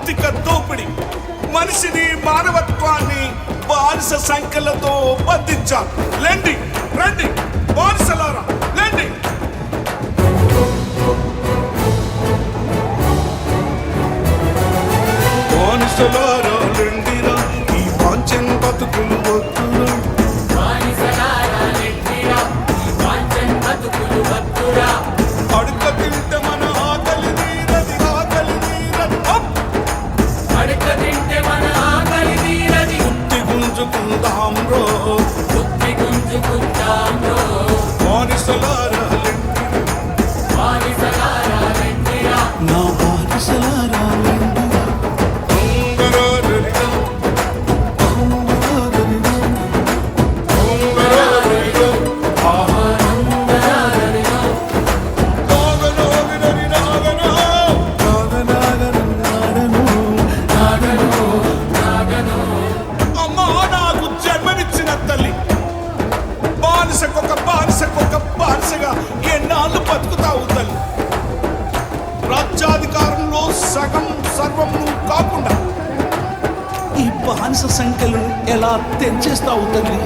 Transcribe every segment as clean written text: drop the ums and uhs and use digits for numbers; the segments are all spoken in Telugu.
ఆర్థిక దోపిడీ మనిషిని మానవత్వాన్ని బానిస సంఖ్యలతో బంధించాలి. లెండి రండి బానిసలారా లెండి. బానిసలారా లెండిరా ఈ వాంఛన్ బతుకులు వద్దురా. అడుక తింటే మన ఆకలి తీరది ఆకలి తీరది. అడుక తింటే మన ఆకలి తీరది. బుద్ధి గుంజుకుందాం రో బుద్ధి గుంజుకుందాం రో. బానిసలారా బానిసలారా లెండిరా. నా బానిసలారా బానిసగా ఎన్నాళ్ళు బతుకుతావు తల్లి? రాజ్యాధికారంలో సగం సర్వం నువ్వు కాకుండా ఈ బానిస సంఖ్యలను ఎలా తెంచేస్తావు తల్లి?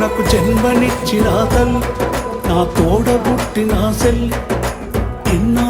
నాకు జన్మనిచ్చిన తల్లి, నా తోడబుట్టిన సెల్లి ఎన్నో